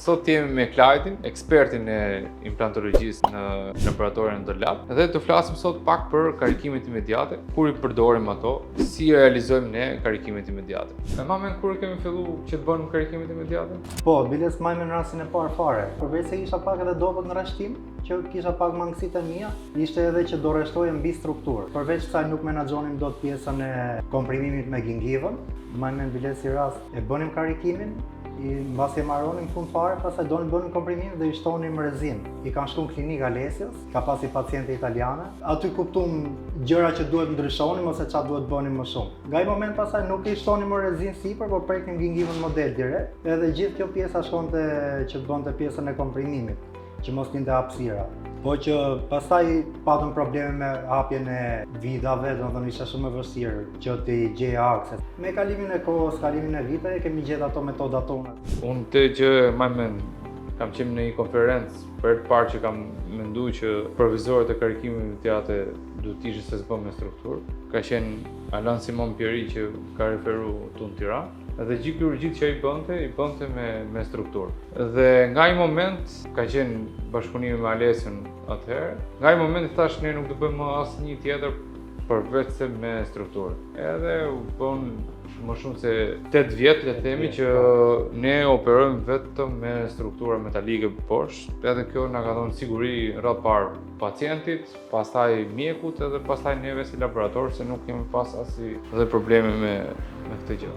Sot jemi me Klajtin, ekspertin e implantologjisë në laboratorin Ndërlab, dhe të flasim sot pak për karikimet imediate, kur i përdorim ato, si realizojmë ne karikimet imediate. E mamen kur kemi fillu që të bënim karikimet imediate? Po, biles majme në rastin e parë fare. Përveç se isha pak edhe dobët në rreshtim, që kisha pak mangësitë e mia, ishte edhe që do rreshtoje mbi strukturë. Përveç kësaj nuk menaxhonim dot pjesën e komprimimit me gingivën. Majme në biles si rast e bënim karikimin, mbasi e marronim fund fare, pastaj donim bënim komprimimin dhe i shtonim rezinë. I kanë shtuar në klinikë Alesios, ka pasi paciente italiane. Aty kuptuam gjëra që duhet ndryshonim ose çfarë duhet bënim më shumë. Nga ai moment pastaj nuk i shtonim më rezinë sipër, por preknim gingivën model direkt. Edhe gjithë kjo pjesa shkonte që bënte pjesën e komprimimit, që mos linte hapësira. Po që pastaj patëm probleme me hapjen e vidave, domethënë ishte shumë e vështirë që të gjej akses. Me kalimin e kohës, kalimin e viteve, kemi gjetur ato metodat tona. Unë të që kam qenë në një konferencë për të parë që kam menduar që provizorët e karikimeve imediate duhet të ishin se s'bën me strukturë. Ka qenë Alan Simon Pieri që ka referu tu në Tiranë. Dhe gjithë kirurgjitë që i bënte me strukturë. Dhe nga një moment, ka qenë bashkëpunimi me Alesion atëherë, nga një moment i thash ne nuk do bëjmë asnjë tjetër përveç se me strukturë. Edhe u bën më shumë se 8 vjet, le të themi, që ne operojmë vetëm me struktura metalike poshtë. Edhe kjo na ka dhënë siguri rreth parë pacientit, pastaj mjekut edhe pastaj neve si laborator, se nuk kemi pas asnjë probleme me këtë gjë.